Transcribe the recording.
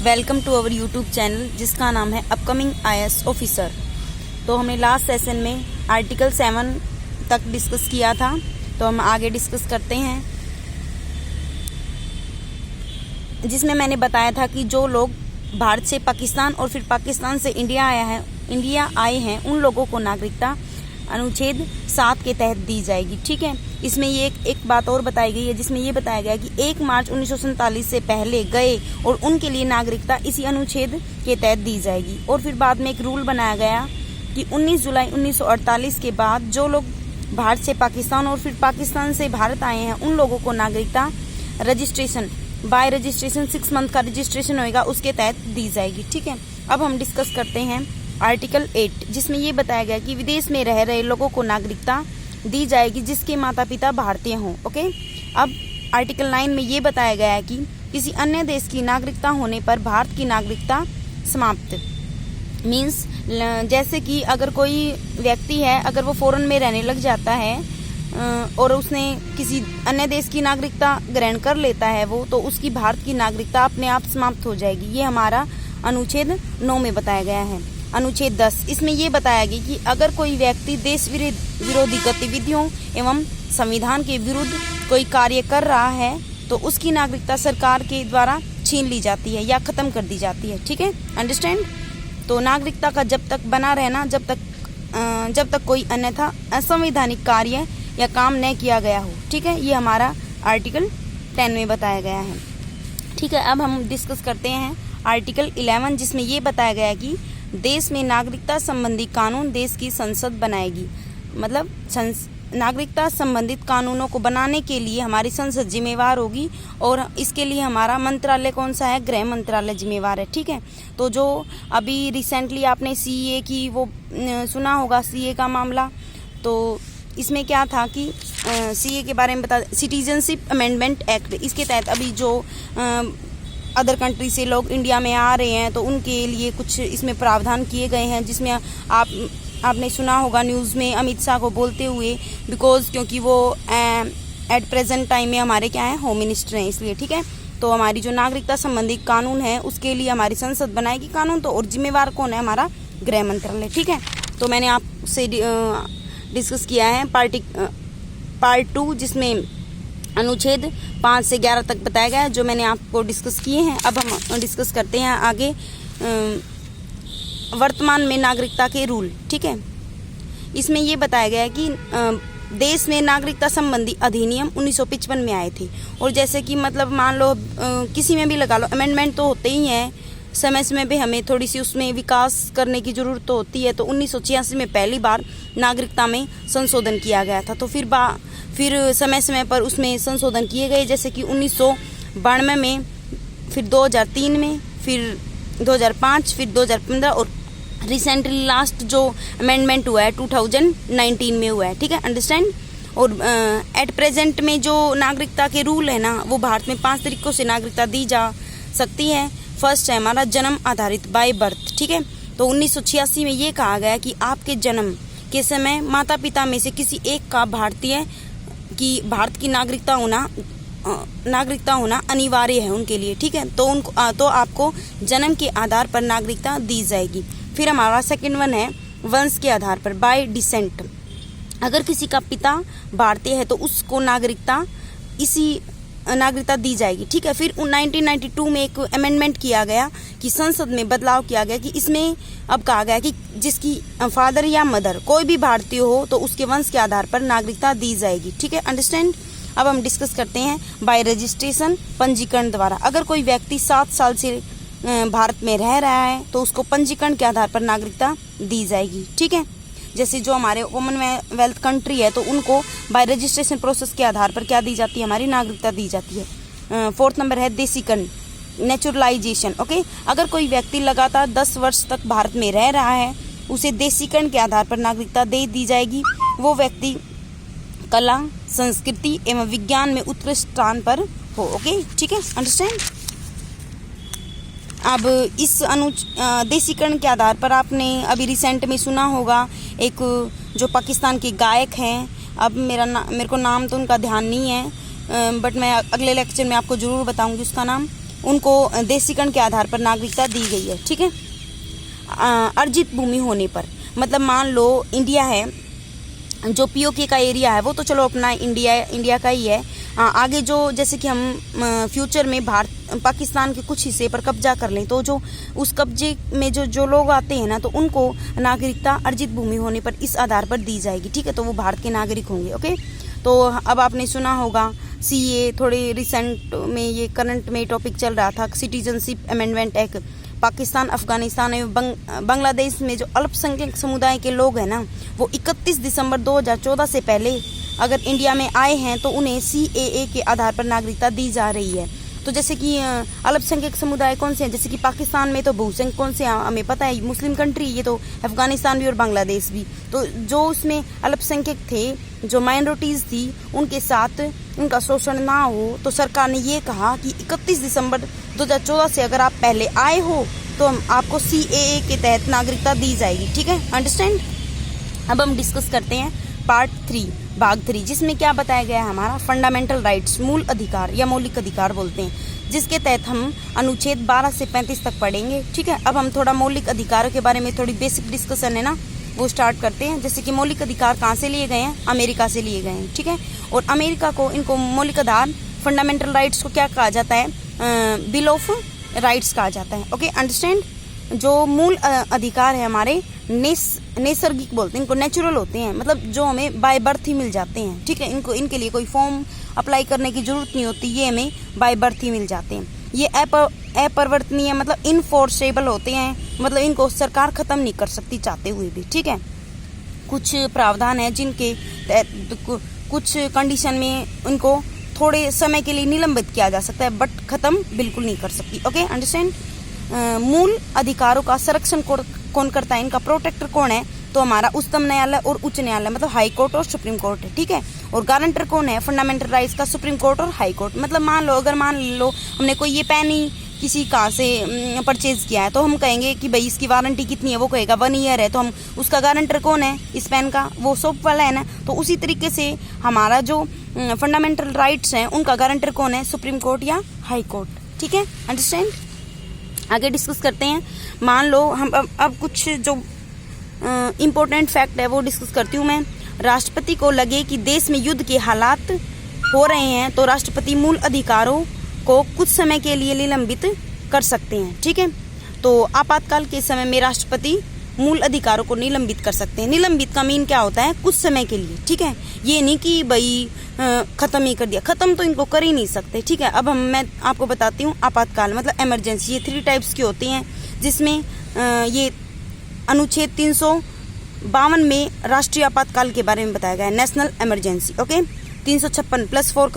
Welcome to our YouTube channel जिसका नाम है अपकमिंग IAS ऑफिसर। तो हमने लास्ट सेशन में आर्टिकल 7 तक डिस्कस किया था, तो हम आगे डिस्कस करते हैं, जिसमें मैंने बताया था कि जो लोग भारत से पाकिस्तान और फिर पाकिस्तान से इंडिया आए हैं उन लोगों को नागरिकता अनुच्छेद 7 के तहत दी जाएगी। ठीक है, इसमें ये एक बात और बताई गई है, जिसमें ये बताया गया कि 1 मार्च 1947 से पहले गए और उनके लिए नागरिकता इसी अनुच्छेद के तहत दी जाएगी। और फिर बाद में एक रूल बनाया गया कि 19 जुलाई 1948 के बाद जो लोग भारत से पाकिस्तान और फिर पाकिस्तान से भारत आए हैं उन लोगों को नागरिकता रजिस्ट्रेशन बाय रजिस्ट्रेशन 6 मंथ का रजिस्ट्रेशन होएगा उसके तहत दी जाएगी। ठीक है, अब हम डिस्कस करते हैं आर्टिकल 8, जिसमें ये बताया गया कि विदेश में रह रहे लोगों को नागरिकता दी जाएगी जिसके माता पिता भारतीय हों। ओके, अब आर्टिकल 9 में ये बताया गया है कि किसी अन्य देश की नागरिकता होने पर भारत की नागरिकता समाप्त मीन्स जैसे कि अगर कोई व्यक्ति है, अगर वो फॉरेन में रहने लग जाता है और उसने किसी अन्य देश की नागरिकता ग्रहण कर लेता है तो उसकी भारत की नागरिकता अपने आप समाप्त हो जाएगी। ये हमारा अनुच्छेद 9 में बताया गया है। अनुच्छेद 10, इसमें ये बताया गया कि अगर कोई व्यक्ति देश विरोधी गतिविधियों एवं संविधान के विरुद्ध कोई कार्य कर रहा है तो उसकी नागरिकता सरकार के द्वारा छीन ली जाती है या खत्म कर दी जाती है। ठीक है, अंडरस्टैंड। तो नागरिकता का जब तक बना रहना जब तक कोई अन्यथा असंवैधानिक कार्य या काम न किया गया हो। ठीक है, ये हमारा आर्टिकल 10 में बताया गया है। ठीक है, अब हम डिस्कस करते हैं आर्टिकल 11, जिसमें ये बताया गया है कि देश में नागरिकता संबंधी कानून देश की संसद बनाएगी। मतलब नागरिकता संबंधित कानूनों को बनाने के लिए हमारी संसद जिम्मेवार होगी और इसके लिए हमारा मंत्रालय कौन सा है? गृह मंत्रालय जिम्मेवार है। ठीक है, तो जो अभी रिसेंटली आपने CA की वो सुना होगा, CA का मामला, तो इसमें क्या था कि CA के बारे में बता, सिटीजनशिप अमेंडमेंट एक्ट, इसके तहत अभी जो अदर कंट्री से लोग इंडिया में आ रहे हैं तो उनके लिए कुछ इसमें प्रावधान किए गए हैं, जिसमें आपने सुना होगा न्यूज़ में अमित शाह को बोलते हुए, क्योंकि वो एट प्रेजेंट टाइम में हमारे क्या है, होम मिनिस्टर हैं, इसलिए। ठीक है, तो हमारी जो नागरिकता संबंधी कानून है उसके लिए हमारी संसद बनाएगी कानून, तो और जिम्मेवार कौन है? हमारा गृह मंत्रालय। ठीक है, तो मैंने आपसे डिस्कस किया है पार्ट 2, जिसमें अनुच्छेद 5 से 11 तक बताया गया है, जो मैंने आपको डिस्कस किए हैं। अब हम डिस्कस करते हैं आगे वर्तमान में नागरिकता के रूल। ठीक है, इसमें ये बताया गया है कि देश में नागरिकता संबंधी अधिनियम 1955 में आए थे, और जैसे कि मतलब मान लो किसी में भी लगा लो, अमेंडमेंट तो होते ही हैं, समय पे हमें थोड़ी सी उसमें विकास करने की ज़रूरत तो होती है। तो 1986 में पहली बार नागरिकता में संशोधन किया गया था, तो फिर समय पर उसमें संशोधन किए गए, जैसे कि 1992 में, फिर 2003 में, फिर 2005, फिर 2015 और रिसेंटली लास्ट जो अमेंडमेंट हुआ है 2019 में हुआ है। ठीक है, अंडरस्टैंड। और एट प्रेजेंट में जो नागरिकता के रूल है ना, वो भारत में 5 तरीकों से नागरिकता दी जा सकती है। फर्स्ट है हमारा जन्म आधारित बाय बर्थ। ठीक है, तो 1986 में ये कहा गया कि आपके जन्म के समय माता पिता में से किसी एक का भारत की नागरिकता होना अनिवार्य है उनके लिए। ठीक है, तो आपको जन्म के आधार पर नागरिकता दी जाएगी। फिर हमारा सेकंड वन है वंश के आधार पर बाय डिसेंट। अगर किसी का पिता भारतीय है तो उसको नागरिकता दी जाएगी। ठीक है, फिर 1992 में एक अमेंडमेंट किया गया कि संसद में बदलाव किया गया कि इसमें अब कहा गया कि जिसकी फादर या मदर कोई भी भारतीय हो तो उसके वंश के आधार पर नागरिकता दी जाएगी। ठीक है, अंडरस्टैंड। अब हम डिस्कस करते हैं बाय रजिस्ट्रेशन, पंजीकरण द्वारा। अगर कोई व्यक्ति 7 साल से भारत में रह रहा है तो उसको पंजीकरण के आधार पर नागरिकता दी जाएगी। ठीक है, जैसे जो हमारे कॉमनवेल्थ कंट्री है तो उनको बाय रजिस्ट्रेशन प्रोसेस के आधार पर क्या दी जाती है? हमारी नागरिकता दी जाती है। 4th नंबर है देशीकरण, नेचुरलाइजेशन। ओके, अगर कोई व्यक्ति लगातार 10 वर्ष तक भारत में रह रहा है उसे देशीकरण के आधार पर नागरिकता दे दी जाएगी। वो व्यक्ति कला, संस्कृति एवं विज्ञान में उत्कृष्ट स्थान पर हो। ओके, ठीक है, अंडरस्टैंड। अब इस देशीकरण के आधार पर आपने अभी रिसेंट में सुना होगा एक जो पाकिस्तान के गायक हैं, अब मेरे को नाम तो उनका ध्यान नहीं है, बट मैं अगले लेक्चर में आपको ज़रूर बताऊंगी उसका नाम, उनको देशीकरण के आधार पर नागरिकता दी गई है। ठीक है, अर्जित भूमि होने पर, मतलब मान लो इंडिया है, जो पीओके का एरिया है वो तो चलो अपना इंडिया का ही है। आगे जो जैसे कि हम फ्यूचर में पाकिस्तान के कुछ हिस्से पर कब्जा कर लें, तो जो उस कब्जे में जो लोग आते हैं ना, तो उनको नागरिकता अर्जित भूमि होने पर इस आधार पर दी जाएगी। ठीक है, तो वो भारत के नागरिक होंगे। ओके, तो अब आपने सुना होगा सीए, थोड़े रिसेंट में ये करंट में टॉपिक चल रहा था, citizenship amendment act. Pakistan, Afghanistan एवं बांग्लादेश में जो अल्पसंख्यक समुदाय के लोग हैं ना, वो 31 दिसंबर 2014 से पहले अगर इंडिया में आए हैं तो उन्हें CAA के आधार पर नागरिकता दी जा रही है। तो जैसे कि अल्पसंख्यक समुदाय कौन से हैं, जैसे कि पाकिस्तान में तो बहुसंख्यक कौन से हैं हमें पता है, मुस्लिम कंट्री ये तो, अफगानिस्तान भी और बांग्लादेश भी। तो जो उसमें अल्पसंख्यक थे, जो माइनॉरिटीज़ थी, उनके साथ उनका शोषण ना हो, तो सरकार ने ये कहा कि 31 दिसंबर 2014 से अगर आप पहले आए हो तो आपको CAA के तहत नागरिकता दी जाएगी। ठीक है, अंडरस्टैंड। अब हम डिस्कस करते हैं पार्ट 3, भाग 3, जिसमें क्या बताया गया है हमारा फंडामेंटल राइट्स, मूल अधिकार या मौलिक अधिकार बोलते हैं, जिसके तहत हम अनुच्छेद 12 से 35 तक पढ़ेंगे। ठीक है, अब हम थोड़ा मौलिक अधिकारों के बारे में थोड़ी बेसिक डिस्कशन है ना, वो स्टार्ट करते हैं। जैसे कि मौलिक अधिकार कहाँ से लिए गए हैं, अमेरिका से लिए गए हैं। ठीक है, और अमेरिका को इनको मौलिक अधिकार, फंडामेंटल राइट्स को क्या कहा जाता है, बिल ऑफ राइट्स कहा जाता है। Okay, understand. जो मूल अधिकार है हमारे नैसर्गिक बोलते हैं, इनको नेचुरल होते हैं, मतलब जो हमें बाय बर्थ ही मिल जाते हैं। ठीक है, इनके लिए कोई फॉर्म अप्लाई करने की जरूरत नहीं होती, ये हमें बाय बर्थ ही मिल जाते हैं। ये अपरिवर्तनीय मतलब इनफोर्सेबल होते हैं, मतलब इनको सरकार खत्म नहीं कर सकती चाहते हुए भी। ठीक है, कुछ प्रावधान है जिनके कुछ कंडीशन में इनको थोड़े समय के लिए निलंबित किया जा सकता है, बट खत्म बिल्कुल नहीं कर सकती। Okay, understand. मूल अधिकारों का संरक्षण कौन करता है, इनका प्रोटेक्टर कौन है, तो हमारा उच्चतम न्यायालय और उच्च न्यायालय, मतलब हाई कोर्ट और सुप्रीम कोर्ट है। ठीक है, और गारंटर कौन है फंडामेंटल राइट्स का, सुप्रीम कोर्ट और हाई कोर्ट। मतलब मान लो हमने कोई ये पेन ही किसी कहाँ से परचेज किया है, तो हम कहेंगे कि भाई इसकी वारंटी कितनी है, वो कहेगा 1 ईयर है, तो हम उसका गारंटर कौन है इस पेन का, वो शॉप वाला है ना। तो उसी तरीके से हमारा जो फंडामेंटल राइट्स हैं उनका गारंटर कौन है, सुप्रीम कोर्ट या हाई कोर्ट। ठीक है, अंडरस्टैंड। आगे डिस्कस करते हैं। मान लो हम अब कुछ जो इम्पोर्टेंट फैक्ट है वो डिस्कस करती हूँ मैं। राष्ट्रपति को लगे कि देश में युद्ध के हालात हो रहे हैं तो राष्ट्रपति मूल अधिकारों को कुछ समय के लिए निलंबित कर सकते हैं। ठीक है, तो आपातकाल के समय में राष्ट्रपति मूल अधिकारों को निलंबित कर सकते हैं। निलंबित का मीन क्या होता है, कुछ समय के लिए। ठीक है, ये नहीं कि भाई खत्म ही कर दिया, खत्म तो इनको कर ही नहीं सकते। ठीक है, अब मैं आपको बताती हूँ आपातकाल मतलब इमरजेंसी। ये 3 टाइप्स की होती हैं, जिसमें ये अनुच्छेद 352 में राष्ट्रीय आपातकाल के बारे में बताया गया है, नेशनल इमरजेंसी। ओके, 356+4